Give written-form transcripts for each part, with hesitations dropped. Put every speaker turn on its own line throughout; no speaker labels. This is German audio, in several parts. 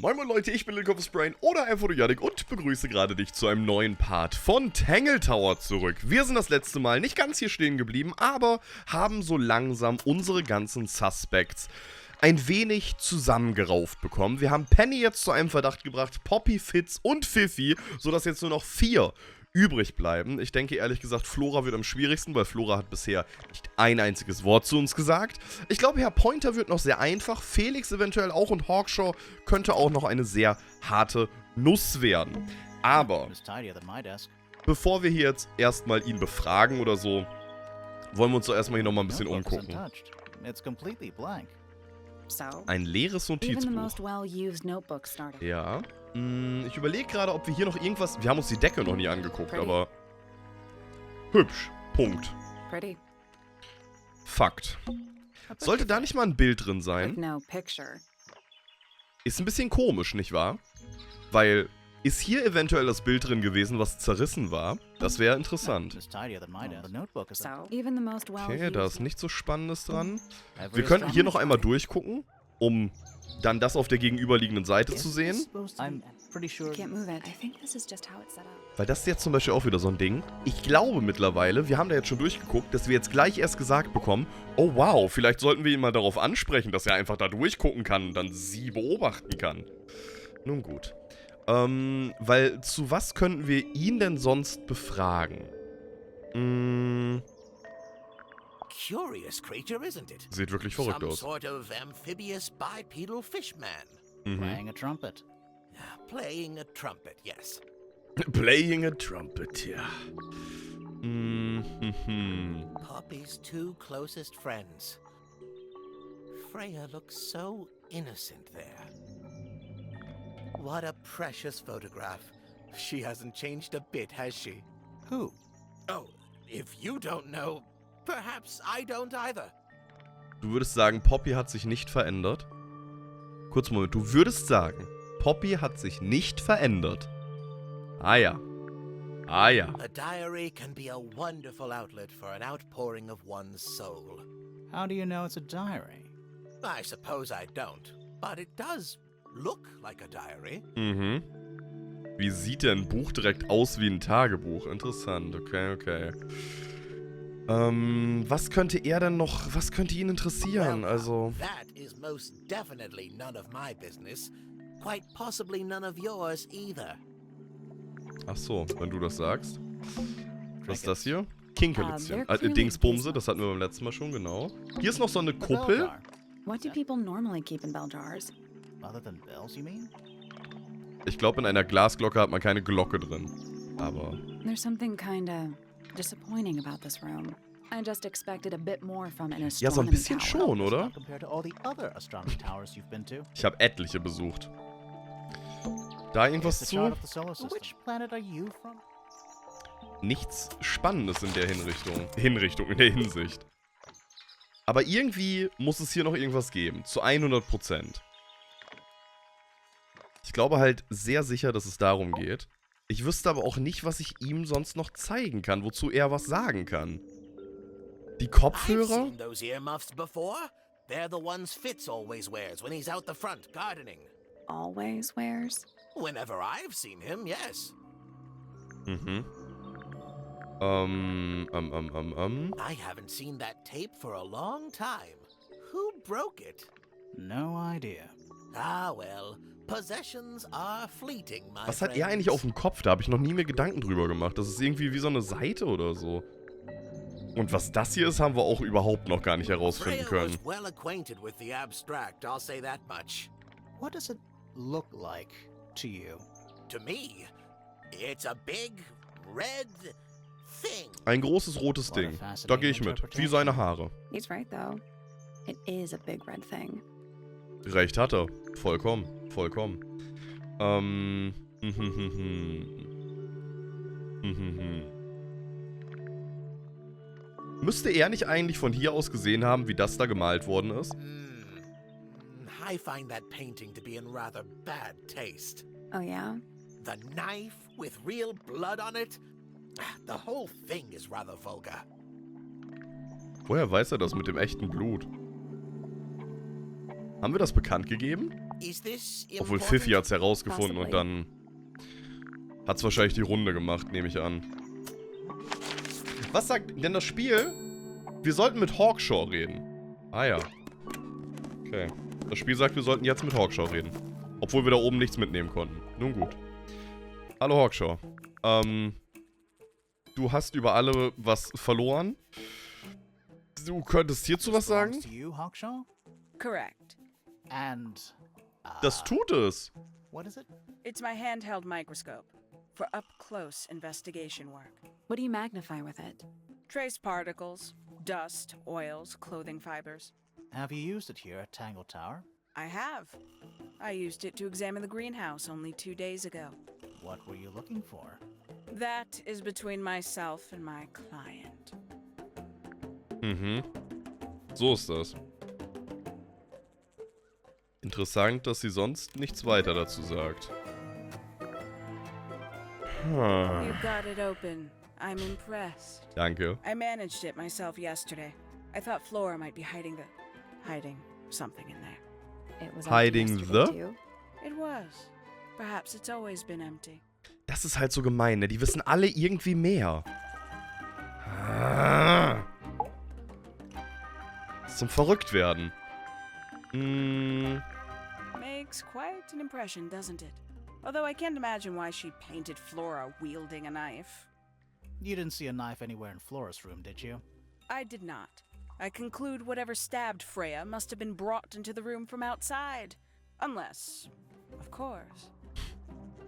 Moin moin Leute, ich bin LittleConfusedBrain oder einfach nur Yannick und begrüße gerade dich zu einem neuen Part von Tangle Tower zurück. Wir sind das letzte Mal nicht ganz hier stehen geblieben, aber haben so langsam unsere ganzen Suspects ein wenig zusammengerauft bekommen. Wir haben Penny jetzt zu einem Verdacht gebracht, Poppy, Fitz und Fifi, sodass jetzt nur noch 4 übrig bleiben. Ich denke ehrlich gesagt, Flora wird am schwierigsten, weil Flora hat bisher nicht ein einziges Wort zu uns gesagt. Ich glaube, Herr Pointer wird noch sehr einfach, Felix eventuell auch und Hawkshaw könnte auch noch eine sehr harte Nuss werden. Aber bevor wir hier jetzt erstmal ihn befragen oder so, wollen wir uns doch erstmal hier nochmal ein bisschen umgucken. Ein leeres Notizbuch. Ja. Ich überlege gerade, ob wir hier noch irgendwas... Wir haben uns die Decke noch nie angeguckt, aber... Hübsch. Punkt. Fakt. Sollte da nicht mal ein Bild drin sein? Ist ein bisschen komisch, nicht wahr? Weil... Ist hier eventuell das Bild drin gewesen, was zerrissen war? Das wäre interessant. Okay, da ist nichts so Spannendes dran. Wir könnten hier noch einmal durchgucken, um dann das auf der gegenüberliegenden Seite zu sehen. Weil das ist jetzt zum Beispiel auch wieder so ein Ding. Ich glaube mittlerweile, wir haben da jetzt schon durchgeguckt, dass wir jetzt gleich erst gesagt bekommen, oh wow, vielleicht sollten wir ihn mal darauf ansprechen, dass er einfach da durchgucken kann und dann sie beobachten kann. Nun gut. Weil zu was könnten wir ihn denn sonst befragen?
Curious creature, isn't it?
Sieht wirklich verrückt aus.
Some sort of amphibious bipedal fishman.
Playing a trumpet.
Playing a trumpet, yes.
Playing a trumpet, ja.
Poppy's two closest friends. Freya looks so innocent there. What a precious photograph. She hasn't changed a bit, has she?
Who?
Oh, if you don't know, perhaps I don't either.
Du würdest sagen, Poppy hat sich nicht verändert? Kurz Moment, du würdest sagen, Poppy hat sich nicht verändert. Ah ja. Ah ja.
A diary can be a wonderful outlet for an outpouring of one's soul.
How do you know it's a diary?
I suppose I don't, but it does look like a diary.
Mhm. Wie sieht denn ein Buch direkt aus wie ein Tagebuch? Interessant, okay, okay. Was könnte er denn noch, was könnte ihn interessieren? Also...
That is most definitely none of my business. Quite possibly none of yours either.
Ach so, wenn du das sagst. Was ist das hier? Kinkelitzchen. Dingsbumse, das hatten wir beim letzten Mal schon, genau. Hier ist noch so eine Kuppel.
What do people normally keep in bell jars?
Other than bells, you mean?
Ich glaube, in einer Glasglocke hat man keine Glocke drin. Aber...
There's something kinda disappointing about this room. I just expected a bit more from an
Ja, so ein
astronomy
bisschen
tower.
schon, oder?
Compared to all the other astronomy towers you've been to.
Ich habe etliche besucht. Da irgendwas
The
zu?
chart of the solar system. Which planet are you from?
Nichts Spannendes in der in der Hinsicht. Aber irgendwie muss es hier noch irgendwas geben. Zu 100%. Ich glaube halt sehr sicher, dass es darum geht. Ich wüsste aber auch nicht, was ich ihm sonst noch zeigen kann, wozu er was sagen kann. Die
I've
Kopfhörer?
seen those earmuffs before. They're the ones Fitz always wears when he's out the front gardening.
Always wears?
Whenever I've seen him, yes.
Mhm.
I haven't seen that tape for a long time. Who broke it?
No idea.
Ah, well. Possessions are fleeting, my
Was hat er
friends.
eigentlich auf dem Kopf? Da habe ich noch nie mir Gedanken drüber gemacht. Das ist irgendwie wie so eine Seite oder so. Und was das hier ist, haben wir auch überhaupt noch gar nicht herausfinden
Freya
können.
was well acquainted with the abstract, I'll say that much.
What does it look like to you?
To me, it's a big, red thing.
Ein großes rotes Ding. Da gehe ich mit. Wie seine Haare.
He's right, though. It is a big red thing.
Recht hat er. Vollkommen. Vollkommen. Müsste er nicht eigentlich von hier aus gesehen haben, wie das da gemalt worden ist?
I find that painting to be in rather bad taste.
Oh, yeah?
The knife with real blood on it? The whole thing is rather vulgar.
Woher weiß er das mit dem echten Blut? Haben wir das bekannt gegeben?
Is this
Obwohl
important?
Fifi hat's herausgefunden und
Possibly.
dann hat's wahrscheinlich die Runde gemacht, nehme ich an. Was sagt denn das Spiel? Wir sollten mit Hawkshaw reden. Ah ja. Okay. Das Spiel sagt, wir sollten jetzt mit Hawkshaw reden. Obwohl wir da oben nichts mitnehmen konnten. Nun gut. Hallo Hawkshaw. Du hast über alle was verloren. Du könntest hierzu was sagen?
Belongs to you, Hawkshaw?
Correct.
And
Das tut es.
what is it?
It's my handheld microscope for up-close investigation work.
What do you magnify with it?
Trace particles, dust, oils, clothing fibers.
Have you used it here at Tangle Tower?
I have. I used it to examine the greenhouse only 2 days ago.
What were you looking for?
That is between myself and my client.
Mhm. So ist das. Interessant, dass sie sonst nichts weiter dazu sagt.
You've got it open. I'm impressed.
Danke.
I managed it myself yesterday. I thought Flora might be hiding something in there.
It was
Hiding
empty yesterday,
the?
too.
It was. Perhaps it's always been empty.
Das ist halt so gemein, ne? Die wissen alle irgendwie mehr. Ah. Zum Verrücktwerden.
Makes quite an impression, doesn't it? Although I can't imagine why she painted Flora wielding a knife.
You didn't see a knife anywhere in Flora's room, did you?
I did not. I conclude whatever stabbed Freya must have been brought into the room from outside. Unless, of course,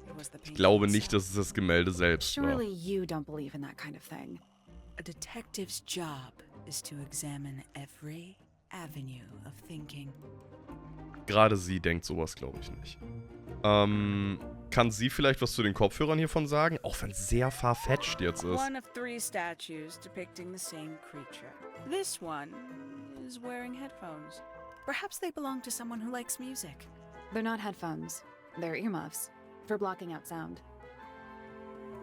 it was the
Ich
painting
glaube nicht,
itself.
dass es das Gemälde selbst war.
Surely you don't believe in that kind of thing.
A detective's job is to examine every avenue of thinking.
Gerade sie denkt sowas, glaube ich nicht. Kann sie vielleicht was zu den Kopfhörern hiervon sagen? Auch wenn es sehr farfetched jetzt ist.
One of 3 statues depicting the same creature. This one is wearing headphones. Perhaps they belong to someone who likes music.
They're not headphones. They're earmuffs. For blocking out sound.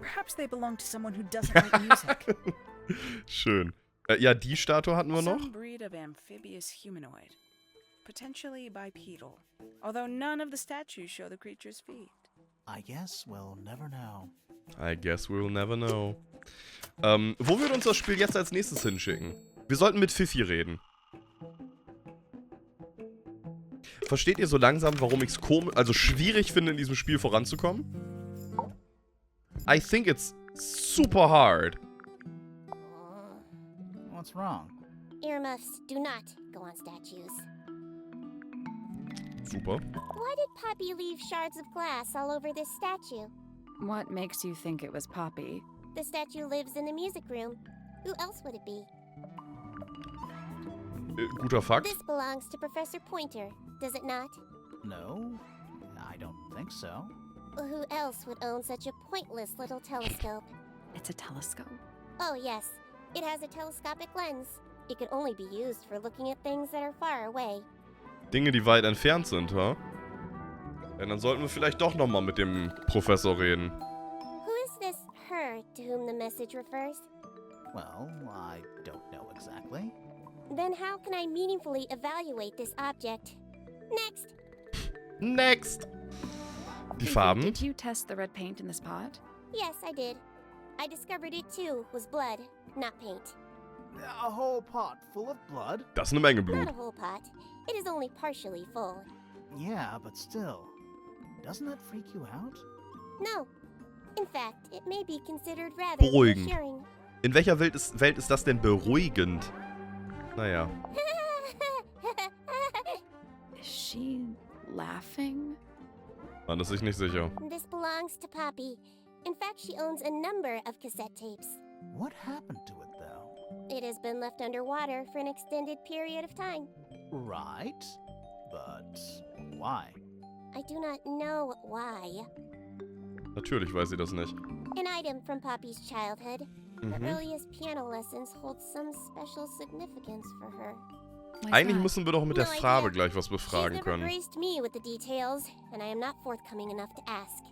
Perhaps they belong to someone who doesn't like music.
Schön. Ja, die Statue hatten wir noch.
Some breed of amphibious humanoid. Potentially bipedal. Although none of the statues show the creature's feet.
I guess we'll never know.
I guess we'll never know. Wo würde uns das Spiel jetzt als nächstes hinschicken? Wir sollten mit Fifi reden. Versteht ihr so langsam, warum ich es schwierig finde, in diesem Spiel voranzukommen? I think it's super hard.
What's wrong?
Earmuffs do not go on statues.
Super.
Why did Poppy leave shards of glass all over this statue?
What makes you think it was Poppy?
The statue lives in the music room. Who else would it be?
Guter Fakt.
This belongs to Professor Pointer, does it not?
No, I don't think so.
Well, who else would own such a pointless little telescope?
It's a telescope.
Oh, yes. It has a telescopic lens. It could only be used for looking at things that are far away.
Dinge, die weit entfernt sind, ha? Ja, dann sollten wir vielleicht doch nochmal mit dem Professor reden.
Who is this her to whom the message refers?
Well, I don't know exactly.
Then how can I meaningfully evaluate this object? Next!
Next! Die
Fifi,
Farben.
Did you test the red paint in this pot?
Yes, I did. I discovered it too was blood, not paint.
A whole pot full of blood?
Das ist eine Menge
Not
Blut.
a whole pot. It is only partially full.
Yeah, but still. Doesn't that freak you out?
No. In fact, it may be considered rather
Beruhigend.
reassuring.
In welcher Welt ist das denn beruhigend? Naja.
Is she laughing?
Man ist sich nicht sicher.
This belongs to Poppy. In fact, she owns a number of cassette tapes.
What happened to it, though?
It has been left underwater for an extended period of time.
Right, but why?
I do not know why.
Natürlich weiß sie das nicht.
An item from Poppy's childhood. Her
Mhm.
earliest piano lessons hold some special significance for her.
Like
Eigentlich
that?
müssen wir doch mit der
No idea.
Farbe gleich was
She's
befragen
never
können.
graced me with the details, and I am not forthcoming enough to ask.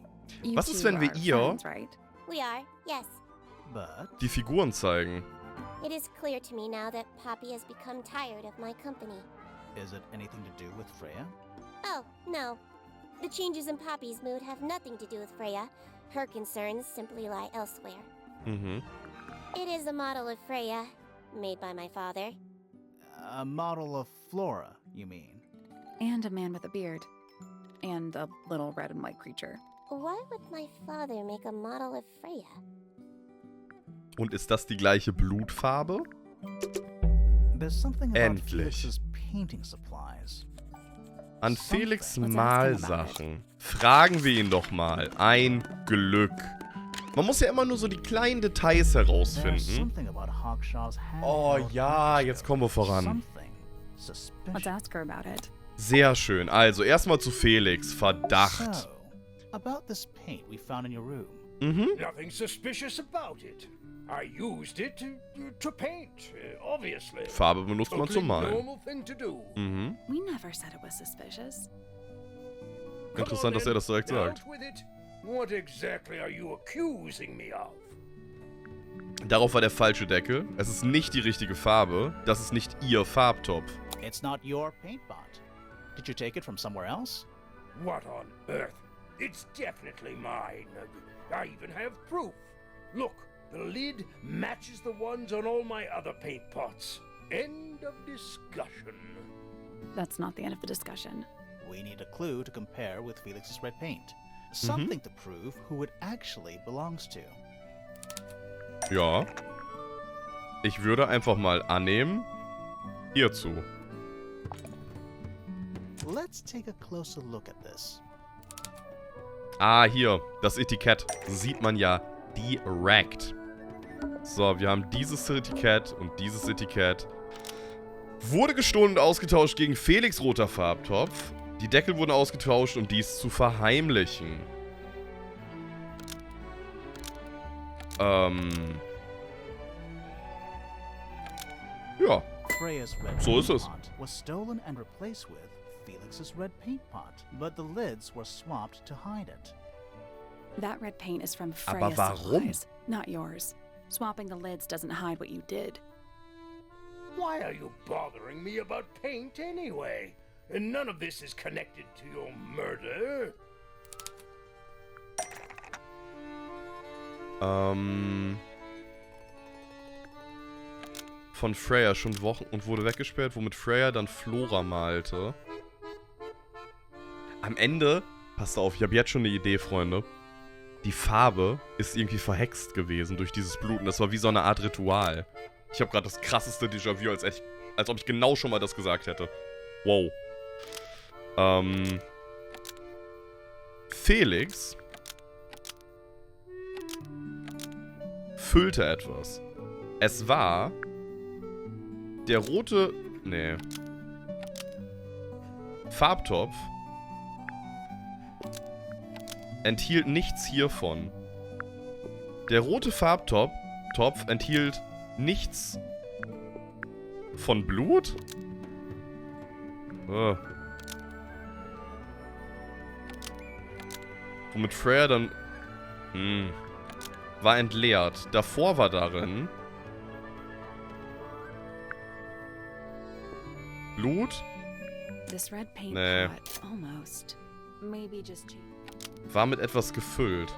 You
Was ist,
two
wenn wir
are
ihr-
friends, right?
We are, yes.
But
Die Figuren zeigen.
It is clear to me now that Poppy has become tired of my company.
is it anything to do with Freya?
Oh, no. The changes in Poppy's mood have nothing to do with Freya. Her concerns simply lie elsewhere.
Mhm.
It is a model of Freya, made by my father.
A model of Flora, you mean?
And a man with a beard. And a little red and white creature.
Why would my father make a model of Freya?
Und ist das die gleiche Blutfarbe?
There's something about
Endlich.
Felix's painting supplies.
An Felix
What's asking
Malsachen. Fragen wir ihn doch mal. Ein Glück. Man muss ja immer nur so die kleinen Details
There's
herausfinden.
something about Hawkshaw's
Oh
handheld
ja, jetzt
microscope.
kommen wir voran.
Something
Let's
suspicious.
ask her about it.
Sehr schön. Also, erstmal zu Felix. Verdacht.
So, about this paint we found in your room.
Mhm.
Nothing suspicious about it. I used it to paint, obviously.
Farbe benutzt man zum
Totally
Malen.
normal thing to do.
Mhm.
We never said it was suspicious.
Come
Interessant,
on
dass er das direkt
then,
sagt.
out with it. What exactly are you accusing me of?
Darauf war der falsche Deckel. Es ist nicht die richtige Farbe. Das ist nicht ihr Farbtopf.
It's not your paint pot. Did you take it from somewhere else?
What on earth? It's definitely mine. I even have proof. Look, the lid matches the ones on all my other paint pots. End of discussion.
That's not the end of the discussion.
We need a clue to compare with Felix's red paint. Something to prove who it actually belongs to.
Ja. Ich würde einfach mal annehmen. Hierzu.
Let's take a closer look at this.
Ah, hier. Das Etikett. Sieht man ja direkt. So, wir haben dieses Etikett und dieses Etikett. Wurde gestohlen und ausgetauscht gegen Felix roter Farbtopf. Die Deckel wurden ausgetauscht, um dies zu verheimlichen. Ja.
Freya's red
So ist
paint
es.
pot was stolen and replaced with Felix's red paint pot, but the lids were swapped to hide it.
That red paint is from
Aber
Freya's
warum?
supplies, not yours. Swapping the lids doesn't hide what you did.
Why are you bothering me about paint anyway? And none of this is connected to your murder.
Von Freya schon Wochen und wurde weggesperrt, womit Freya dann Flora malte. Am Ende, passt auf, ich habe jetzt schon eine Idee, Freunde. Die Farbe ist irgendwie verhext gewesen durch dieses Bluten. Das war wie so eine Art Ritual. Ich habe gerade das krasseste Déjà-vu, als ob ich genau schon mal das gesagt hätte. Wow. Felix füllte etwas. Es war der rote... Nee. Farbtopf enthielt nichts hiervon. Der rote Farbtopf enthielt nichts von Blut? Womit Freya dann... war entleert. Davor war darin... Blut?
This red paint
Nee.
pot, almost. Maybe just
War mit etwas gefüllt.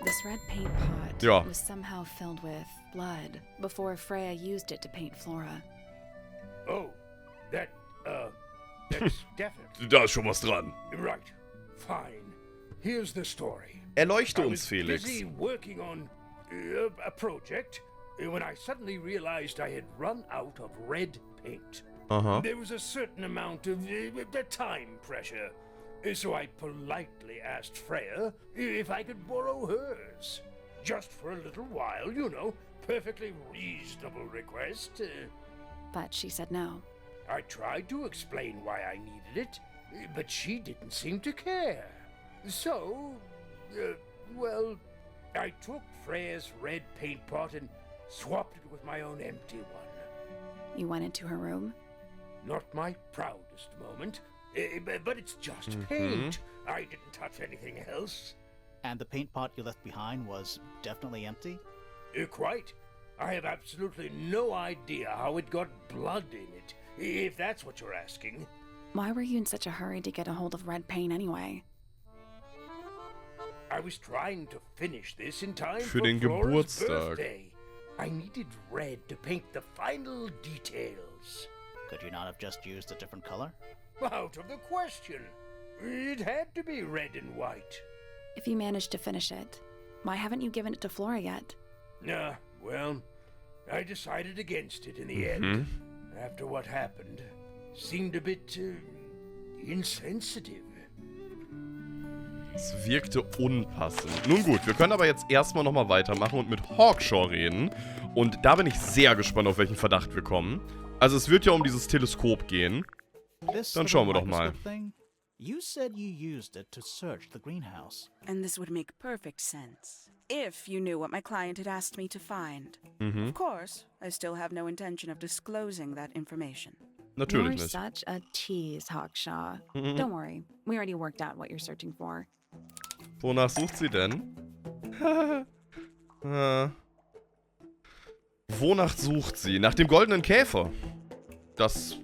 this red paint pot
Ja.
was somehow filled with blood before Freya used it to paint Flora.
Oh, that's definitely
Da ist schon was dran.
right. Fine. Here's the story.
Erleuchte
I
uns,
was
Felix.
busy working on a project when I suddenly realized I had run out of red paint.
Aha.
There was a certain amount of time pressure, so I politely asked Freya if I could borrow hers. Just for a little while, you know. Perfectly reasonable request.
But she said no.
I tried to explain why I needed it, but she didn't seem to care. So, well, I took Freya's red paint pot and swapped it with my own empty one.
You went into her room?
Not my proudest moment, but it's just paint. I didn't touch anything else.
And the paint pot you left behind was definitely empty?
Quite. I have absolutely no idea how it got blood in it, if that's what you're asking.
Why were you in such a hurry to get a hold of red paint anyway?
I was trying to finish this in time
Für
for
den
Flora's
Geburtstag.
birthday. I needed red to paint the final details.
Could you not have just used a different color?
Out of the question. It had to be red and white.
If you managed to finish it, why haven't you given it to Flora yet?
Well, I decided against it in the end. After what happened, seemed a bit insensitive.
Es wirkte unpassend. Nun gut, wir können aber jetzt erstmal nochmal weitermachen und mit Hawkshaw reden. Und da bin ich sehr gespannt, auf welchen Verdacht wir kommen. Also es wird ja um dieses Teleskop gehen. Dann schauen wir doch mal.
You said you used it to search the greenhouse.
And this would make perfect sense, if you knew what my client had asked me to find. Of course, I still have no intention of disclosing that information.
Natürlich
You're
nicht.
such a tease, Hawkshaw. Don't worry, we already worked out what you're searching for.
Wonach sucht sie denn? Wonach sucht sie? Nach dem goldenen Käfer. Das...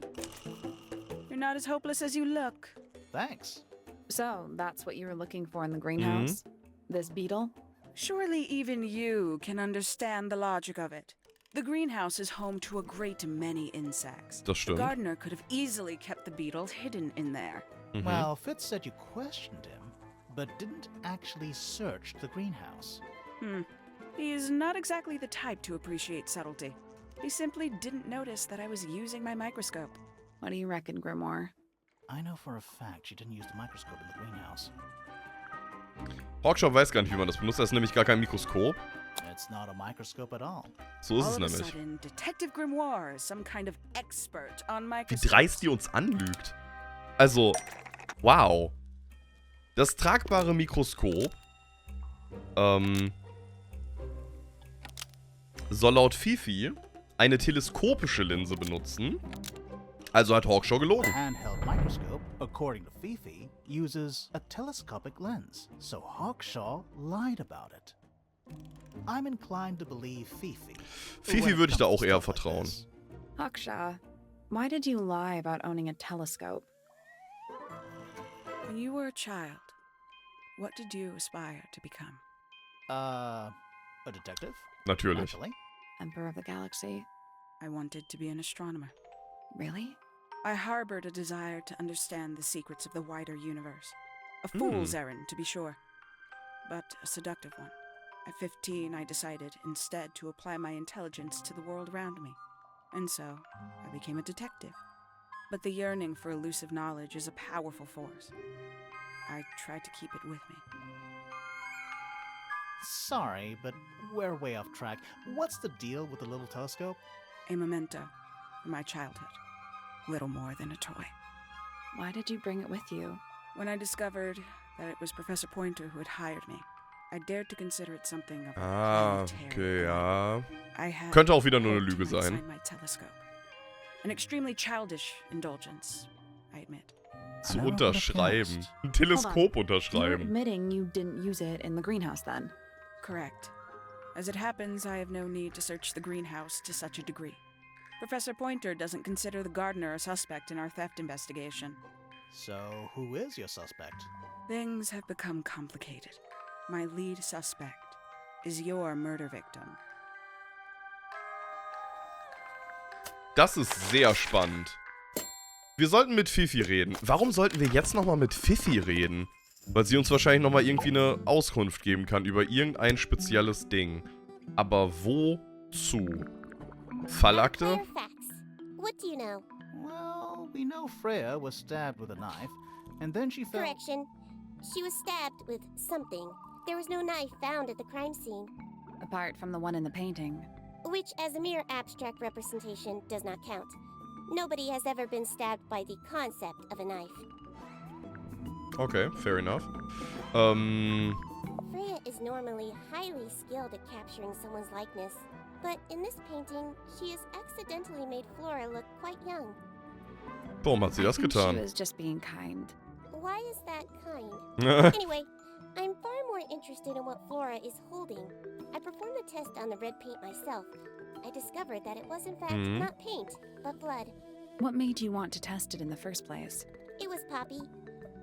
You're not as hopeless as you look.
Thanks.
So, that's what you were looking for in the greenhouse? This beetle?
Surely even you can understand the logic of it. The greenhouse is home to a great many insects.
Das
The
stimmt.
gardener could have easily kept the beetle hidden in there.
Well, Fitz said you questioned him, but didn't actually search the greenhouse.
He is not exactly the type to appreciate subtlety. He simply didn't notice that I was using my microscope.
What do you reckon, Grimoire?
I know for a fact you didn't use the microscope in the greenhouse.
Hawkshaw weiß gar nicht, wie man das benutzt. Das ist nämlich gar kein Mikroskop.
It's not a microscope at all.
So ist
All
es
of a
nämlich.
sudden, Detective Grimoire is some kind of expert on
Wie
microscopes.
dreist die uns anlügt. Also, wow. Das tragbare Mikroskop soll laut Fifi eine teleskopische Linse benutzen. Also hat Hawkshaw
A
gelogen.
handheld microscope, according to Fifi, uses a telescopic lens, so Hawkshaw lied about it. I'm inclined to believe Fifi.
Fifi
when it
würde ich da
comes
auch
to
eher
stuff like
vertrauen.
this.
Hawkshaw, why did you lie about owning a telescope?
When you were a child, what did you aspire to become?
A detective?
Natürlich.
Naturally.
Emperor of the Galaxy?
I wanted to be an astronomer.
Really?
I harbored a desire to understand the secrets of the wider universe. A fool's errand, to be sure, but a seductive one. At 15, I decided instead to apply my intelligence to the world around me. And so, I became a detective. But the yearning for elusive knowledge is a powerful force. I tried to keep it with me.
Sorry, but we're way off track. What's the deal with the little telescope?
A memento from my childhood. Little more than a toy.
Why did you bring it with you?
When I discovered that it was Professor Pointer who had hired me, I dared to consider it something of a
Ah,
planetary
okay, ja.
I had
Könnte auch wieder nur eine
hoped
Lüge
to
sein.
inside my telescope. An extremely childish indulgence, I admit.
Zu
I never would've
unterschreiben.
guessed.
Ein Teleskop
You're
unterschreiben.
admitting you didn't use it in the greenhouse then?
Correct. As it happens, I have no need to search the greenhouse to such a degree. Professor Pointer doesn't consider the gardener a suspect in our theft investigation.
So, who is your suspect?
Things have become complicated. My lead suspect is your murder victim.
Das ist sehr spannend. Wir sollten mit Fifi reden. Warum sollten wir jetzt nochmal mit Fifi reden? Weil sie uns wahrscheinlich nochmal irgendwie eine Auskunft geben kann über irgendein spezielles Ding. Aber wozu? Fallakte?
Fair facts. What do you know?
Well, we know Freya was stabbed with a knife, and then she fell.
Correction. She was stabbed with something. There was no knife found at the crime scene,
Apart from the one in the painting.
which as a mere abstract representation does not count. Nobody has ever been stabbed by the concept of a knife.
Okay, fair enough.
Freya is normally highly skilled at capturing someone's likeness, but in this painting, she has accidentally made Flora look quite young.
Warum hat sie das
I think She
getan?
was just being kind.
Why is that kind? Anyway, I'm far more interested in what Flora is holding. I performed the test on the red paint myself. I discovered that it was in fact not paint, but blood.
What made you want to test it in the first place?
It was Poppy.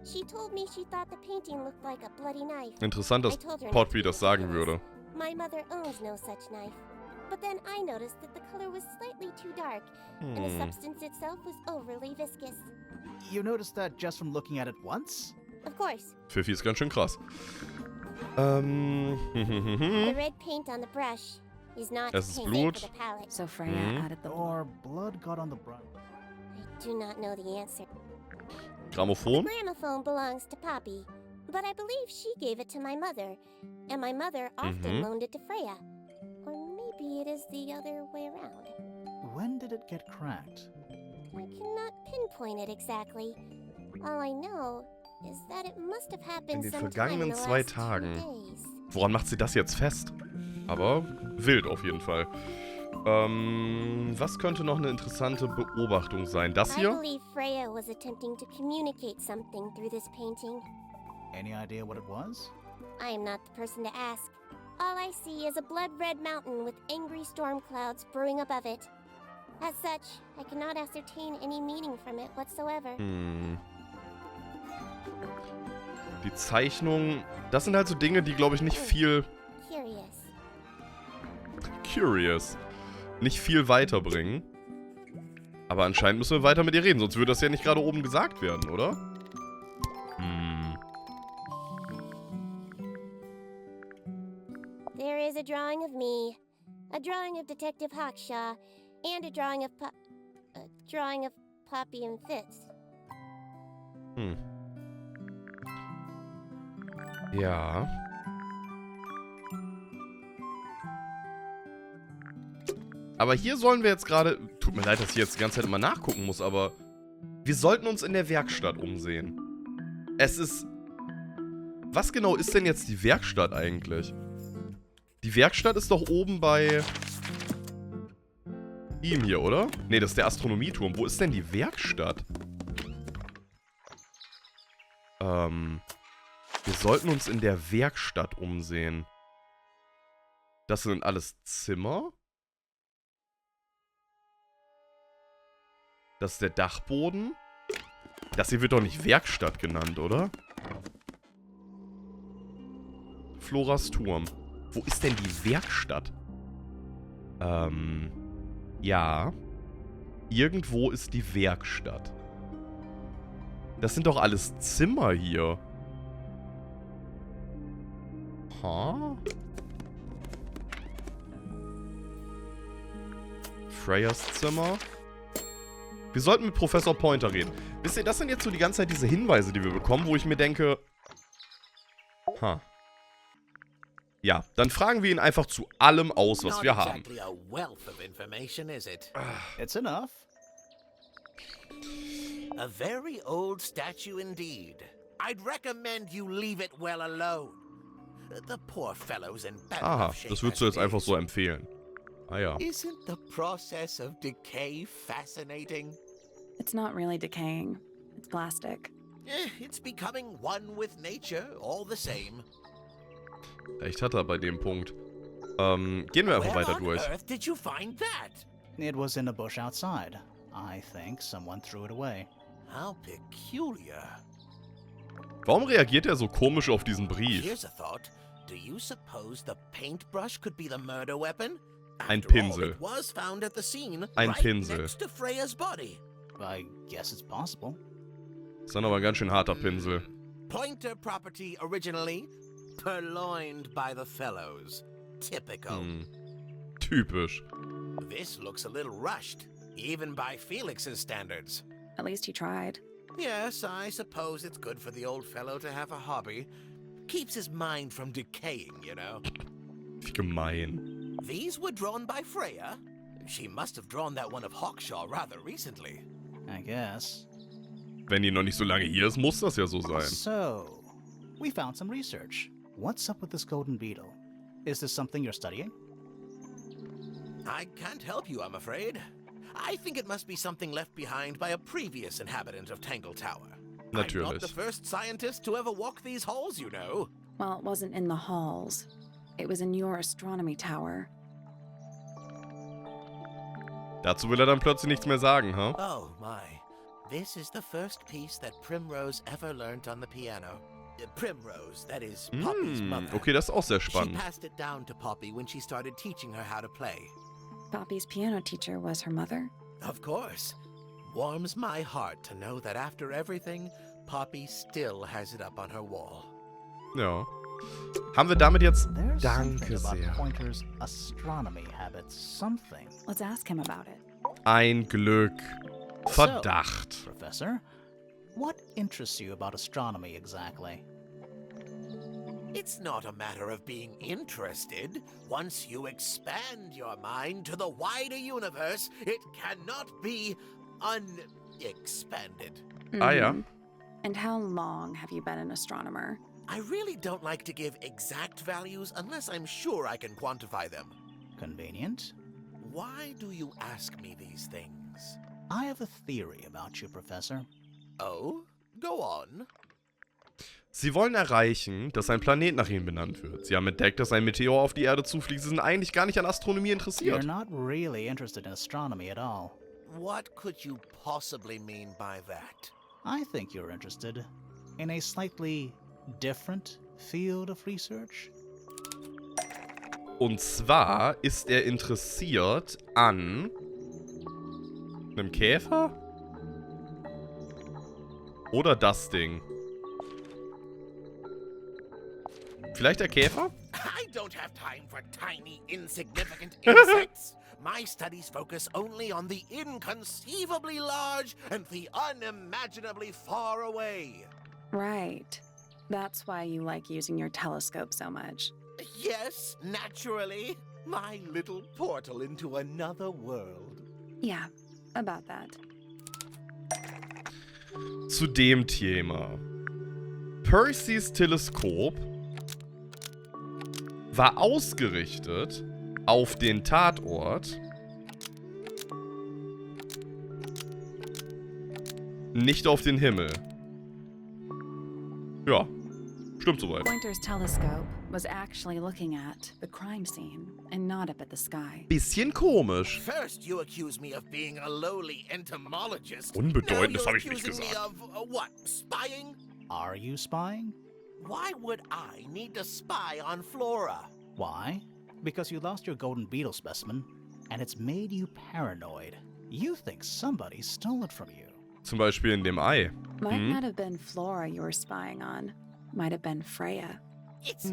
She told me she thought the painting looked like a bloody knife.
Interessant, dass
I told her not
Poppy
to
das
use
sagen
this.
würde.
My mother owns no such knife. But then I noticed that the color was slightly too dark, and the substance itself was overly viscous.
You noticed that just from looking at it once?
Of course.
Pfiffi ist ganz schön krass.
The red paint on the brush is not
Es ist
safe
Blut.
for the palette.
So Freya added the
Or blood got on the brush?
I do not know the answer.
Grammophon?
Gramophone belongs to Poppy, but I believe she gave it to my mother, and my mother often loaned it to Freya. Or maybe it is the other way around.
When did it get cracked?
I cannot pinpoint it exactly. All I know is that it must have
In
happened
den
sometime
vergangenen
in the
2
last 2
Tagen.
days.
Woran macht sie das jetzt fest? Aber wild auf jeden Fall. Was könnte noch eine interessante Beobachtung sein? Das
I
hier?
believe Freya was attempting to communicate something through this painting.
Any idea what it was?
I am not the person to ask. All I see is a blood-red mountain with angry storm clouds brewing above it. As such, I cannot ascertain any meaning from it whatsoever.
Die Zeichnung, das sind halt so Dinge, die, glaube ich, nicht viel
Curious.
nicht viel weiterbringen. Aber anscheinend müssen wir weiter mit ihr reden, sonst würde das ja nicht gerade oben gesagt werden, oder?
There is a drawing of me, a drawing of Detective Hawkshaw, and a drawing of Poppy and Fitz.
Ja. Aber hier sollen wir jetzt gerade... Tut mir leid, dass ich jetzt die ganze Zeit immer nachgucken muss, aber... Wir sollten uns in der Werkstatt umsehen. Es ist... Was genau ist denn jetzt die Werkstatt eigentlich? Die Werkstatt ist doch oben bei... ihm hier, oder? Ne, das ist der Astronomieturm. Wo ist denn die Werkstatt? Wir sollten uns in der Werkstatt umsehen. Das sind alles Zimmer. Das ist der Dachboden. Das hier wird doch nicht Werkstatt genannt, oder? Floras Turm. Wo ist denn die Werkstatt? Ja. Irgendwo ist die Werkstatt. Das sind doch alles Zimmer hier. Freyas Zimmer. Wir sollten mit Professor Pointer reden. Wisst ihr, das sind jetzt so die ganze Zeit diese Hinweise, die wir bekommen, wo ich mir denke... Ja, dann fragen wir ihn einfach zu allem aus, was wir haben.
Not exactly a wealth of information, is it?
It's enough.
A very old statue indeed. I'd recommend you leave it well alone. The poor fellow's in bad
Aha,
enough shape
das würdest
as
du jetzt
it
einfach
is.
so empfehlen. Ah ja.
Isn't the process of decay fascinating?
It's not really decaying. It's plastic.
It's becoming one with nature, all the same.
Recht hat er bei dem Punkt. Gehen wir einfach
Where
weiter
on
durch.
earth did you find that?
It was in a bush outside. I think someone threw it away.
How peculiar.
Warum reagiert er so komisch auf diesen Brief?
Here's a thought. Do you suppose the paintbrush could be the murder weapon?
Ein
After all,
Pinsel.
it was found at the scene,
Ein
right
Pinsel.
next to Freya's body.
I guess it's possible.
Ist dann aber ein ganz schön harter Pinsel.
Pointer property originally, purloined by the fellows. Typical.
Typisch.
This looks a little rushed, even by Felix's standards.
At least he tried.
Yes, I suppose it's good for the old fellow to have a hobby. Keeps his mind from decaying, you know.
Wie gemein.
These were drawn by Freya. She must have drawn that one of Hawkshaw rather recently.
I guess.
Wenn die noch nicht so lange hier ist, muss das ja so sein.
So, we found some research. What's up with this golden beetle? Is this something you're studying?
I can't help you, I'm afraid. I think it must be something left behind by a previous inhabitant of Tangle Tower. I'm not
Natürlich.
the first scientist to ever walk these halls, you know.
Well, it wasn't in the halls. It was in your astronomy tower.
Dazu will er dann plötzlich nichts mehr sagen, ha?
Oh my. This is the first piece that Primrose ever learned on the piano. Primrose, that is Poppy's mother.
Okay, das ist auch sehr
She
spannend.
passed it down to Poppy when she started teaching her how to play.
Poppy's piano teacher was her mother?
Of course. Warms my heart to know that after everything, Poppy still has it up on her wall.
Ja. Haben wir damit jetzt...
There's
Danke
something
sehr.
about Pointer's astronomy habits. Something.
Let's ask him about it.
Ein Glück. Verdacht.
So, Professor, what interests you about astronomy exactly?
It's not a matter of being interested. Once you expand your mind to the wider universe, it cannot be unexpanded.
Ah ja.
And how long have you been an astronomer?
I really don't like to give exact values unless I'm sure I can quantify them.
Convenient.
Why do you ask me these things?
I have a theory about you, Professor.
Oh? Go on.
Sie wollen erreichen, dass ein Planet nach ihnen benannt wird. Sie haben entdeckt, dass ein Meteor auf die Erde zufliegt. Sie sind eigentlich gar nicht an Astronomie
You're
interessiert.
not really interested in astronomy at all.
What could you possibly mean by that?
I think you're interested in a slightly different field of research.
Und zwar ist er interessiert an... einem Käfer? Oder das Ding? Vielleicht der Käfer?
I don't have time for tiny, insignificant insects. My studies focus only on the inconceivably large and the unimaginably far away.
Right. That's why you like using your telescope so much.
Yes, naturally. My little portal into another world.
Yeah, about that.
Zu dem Thema. Percys Teleskop war ausgerichtet auf den Tatort, nicht auf den Himmel. Ja, stimmt soweit.
Pointer's telescope was actually looking at the crime scene and not up at the sky.
Bisschen komisch.
First, you accuse me of being a lowly entomologist.
Unbedeutend, das
Now
hab
you're
ich nicht
accusing me
gesagt.
of what? Spying?
Are you spying?
Why would I need to spy on Flora?
Why? Because you lost your golden beetle specimen, and it's made you paranoid. You think somebody stole it from you.
Zum Beispiel in dem Ei.
Might not have been Flora you were spying on. Might have been Freya.
It's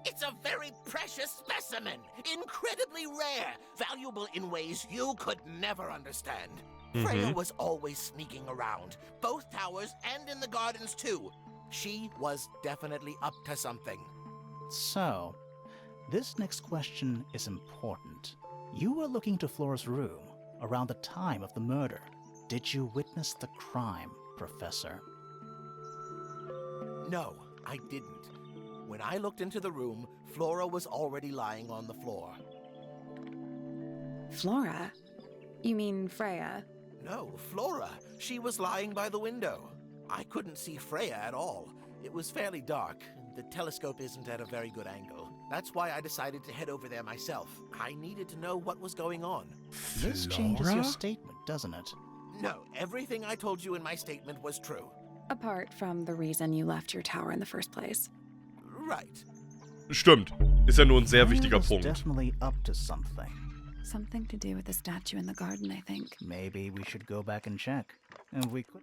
It's a very precious specimen, incredibly rare, valuable in ways you could never understand. Freya was always sneaking around, both towers and in the gardens too. She was definitely up to something.
So, this next question is important. You were looking to Flora's room around the time of the murder. Did you witness the crime, Professor?
No, I didn't. When I looked into the room, Flora was already lying on the floor.
Flora? You mean Freya?
No, Flora. She was lying by the window. I couldn't see Freya at all. It was fairly dark. The telescope isn't at a very good angle. That's why I decided to head over there myself. I needed to know what was going on.
This changes your statement, doesn't it?
No, everything I told you in my statement was true.
Apart from the reason you left your tower in the first place.
Right.
Stimmt. Ist ja nur ein sehr
Freya
wichtiger
was
Punkt.
definitely up to something.
Something to do with the statue in the garden, I think.
Maybe we should go back and check. And we could...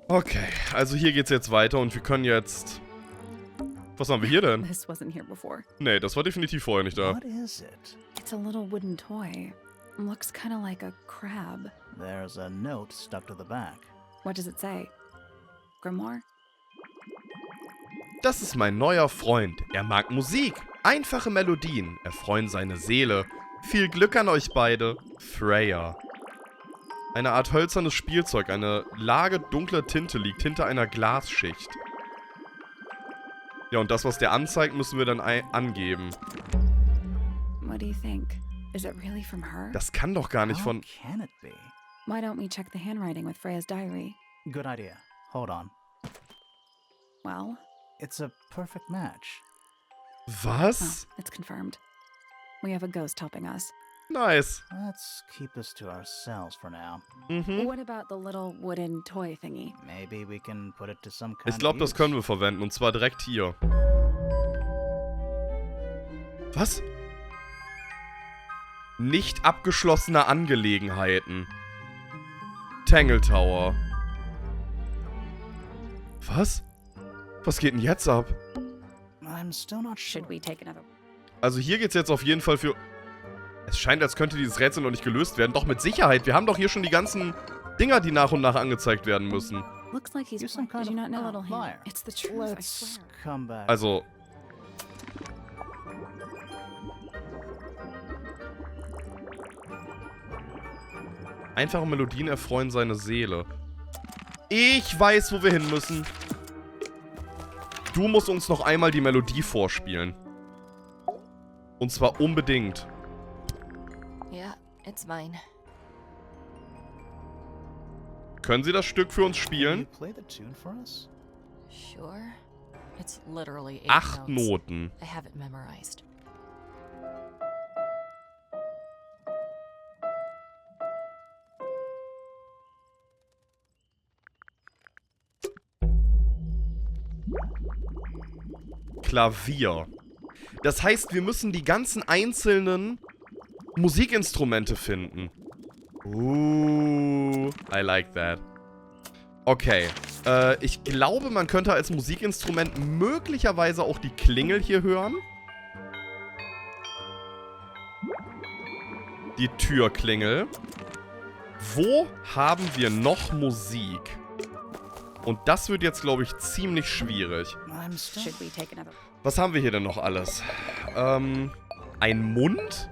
Okay, also hier geht's jetzt weiter und wir können jetzt... Was haben wir hier denn?
This wasn't here before.
Nee, das war definitiv vorher nicht da.
What is it?
It's a little wooden toy. Looks kind of like a crab.
There's a note stuck to the back.
What does it say? Grimoire?
Das ist mein neuer Freund. Er mag Musik. Einfache Melodien erfreuen seine Seele. Viel Glück an euch beide. Freya. Eine Art hölzernes Spielzeug. Eine Lage dunkler Tinte liegt hinter einer Glasschicht. Ja, und das, was der anzeigt, müssen wir dann angeben.
What do you think? Is it really from her?
Das kann doch gar nicht
How
von...
can it be?
Why don't we check the handwriting with Freya's diary?
Good idea. Hold on.
Well,
It's a perfect match.
Was?
it's confirmed. We have a ghost helping us.
Nice.
Let's keep this to ourselves for now.
Mhm.
What about the little wooden toy thingy?
Maybe we can put it to some kind
Ich glaube,
of
das
use.
können wir verwenden. Und zwar direkt hier. Was? Nicht abgeschlossene Angelegenheiten. Tangle Tower. Was? Was geht denn jetzt ab?
I'm still not sure.
Should we take another?
Also hier geht's jetzt auf jeden Fall für... Es scheint, als könnte dieses Rätsel noch nicht gelöst werden. Doch mit Sicherheit. Wir haben doch hier schon die ganzen Dinger, die nach und nach angezeigt werden müssen.
Looks like he's.
You're some kind
Did you not know?
of liar.
It's the truth. I
Let's
swear.
come back.
Also... Einfache Melodien erfreuen seine Seele. Ich weiß, wo wir hin müssen. Du musst uns noch einmal die Melodie vorspielen. Und zwar unbedingt.
Yeah, it's mine.
Können Sie das Stück für uns
Can you
spielen?
play the tune for us?
Sure. It's literally 8
8
notes.
Noten.
I have it memorized.
Klavier. Das heißt, wir müssen die ganzen einzelnen Musikinstrumente finden. I like that. Okay. Ich glaube, man könnte als Musikinstrument möglicherweise auch die Klingel hier hören. Die Türklingel. Wo haben wir noch Musik? Und das wird jetzt, glaube ich, ziemlich schwierig.
I'm still...
Should we take another?
Was haben wir hier denn noch alles? Ein Mund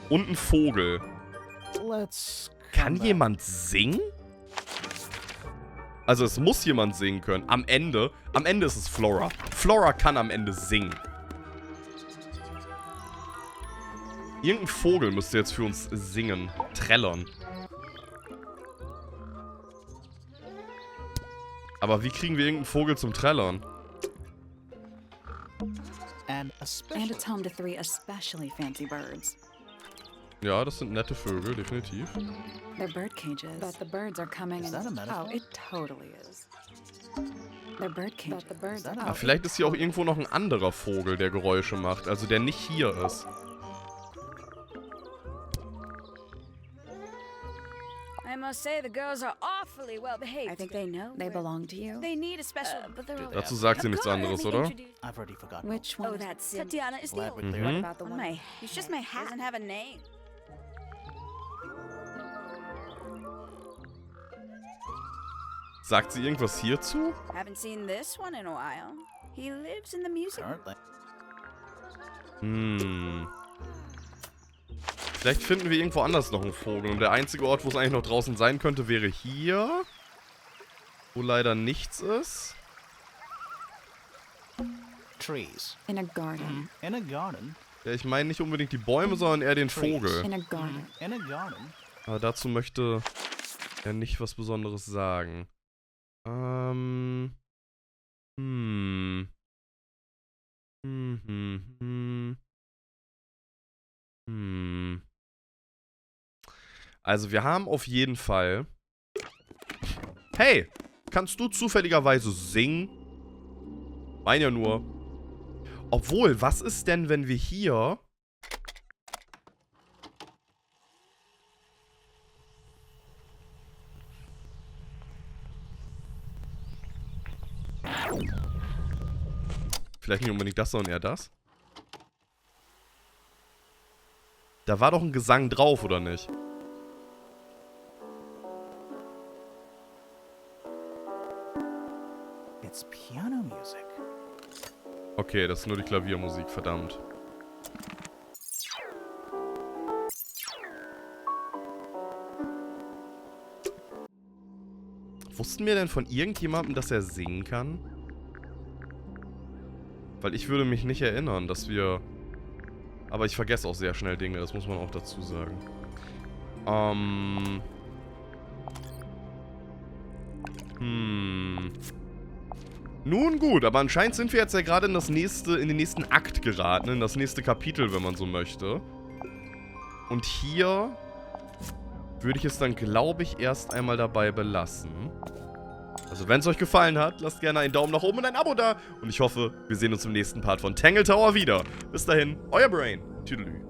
und ein Vogel.
Let's
Kann
come back.
jemand singen? Also es muss jemand singen können. Am Ende ist es Flora. Flora kann am Ende singen. Irgendein Vogel müsste jetzt für uns singen. Trällern. Aber wie kriegen wir irgendeinen Vogel zum Trällern?
And
And
especially...
it's home to 3 especially fancy birds.
Ja, das sind nette Vögel, definitiv.
They're bird cages. But the birds are coming
Is
and...
that a metaphor?
Oh, it totally is. They're bird cages. But the birds
that
are...
a
Aber vielleicht ist hier auch irgendwo noch ein anderer Vogel, der Geräusche macht. Also der nicht hier ist.
I must say, the girls are awfully well behaved. I think they know.
They belong to you?
They need a special. But they're all.
Dazu sagt sie nichts anderes, oder?
I've already forgotten.
Which one?
Oh,
is-
that's Tatiana is the
Glad we
only
cleared
Mhm.
it.
About the
on
one...
my. It's just my hat. Doesn't have a name.
Sagt sie irgendwas hierzu?
Haven't seen this one in a while. He lives in the music.
Currently.
Vielleicht finden wir irgendwo anders noch einen Vogel. Und der einzige Ort, wo es eigentlich noch draußen sein könnte, wäre hier. Wo leider nichts ist.
Trees.
In a garden.
In a garden.
Ja, ich meine nicht unbedingt die Bäume, sondern eher den Vogel.
In a garden.
In a garden.
Aber dazu möchte er nicht was Besonderes sagen. Also wir haben auf jeden Fall... Hey, kannst du zufälligerweise singen? Mein ja nur. Obwohl, was ist denn, wenn wir hier... Vielleicht nicht unbedingt das, sondern eher das. Da war doch ein Gesang drauf, oder nicht?
It's piano music.
Okay, das ist nur die Klaviermusik, verdammt. Wussten wir denn von irgendjemandem, dass er singen kann? Weil ich würde mich nicht erinnern, dass wir... Aber ich vergesse auch sehr schnell Dinge, das muss man auch dazu sagen. Nun gut, aber anscheinend sind wir jetzt ja gerade in den nächsten Akt geraten, in das nächste Kapitel, wenn man so möchte. Und hier würde ich es dann, glaube ich, erst einmal dabei belassen. Also, wenn es euch gefallen hat, lasst gerne einen Daumen nach oben und ein Abo da. Und ich hoffe, wir sehen uns im nächsten Part von Tangle Tower wieder. Bis dahin, euer Brain. Tüdelü.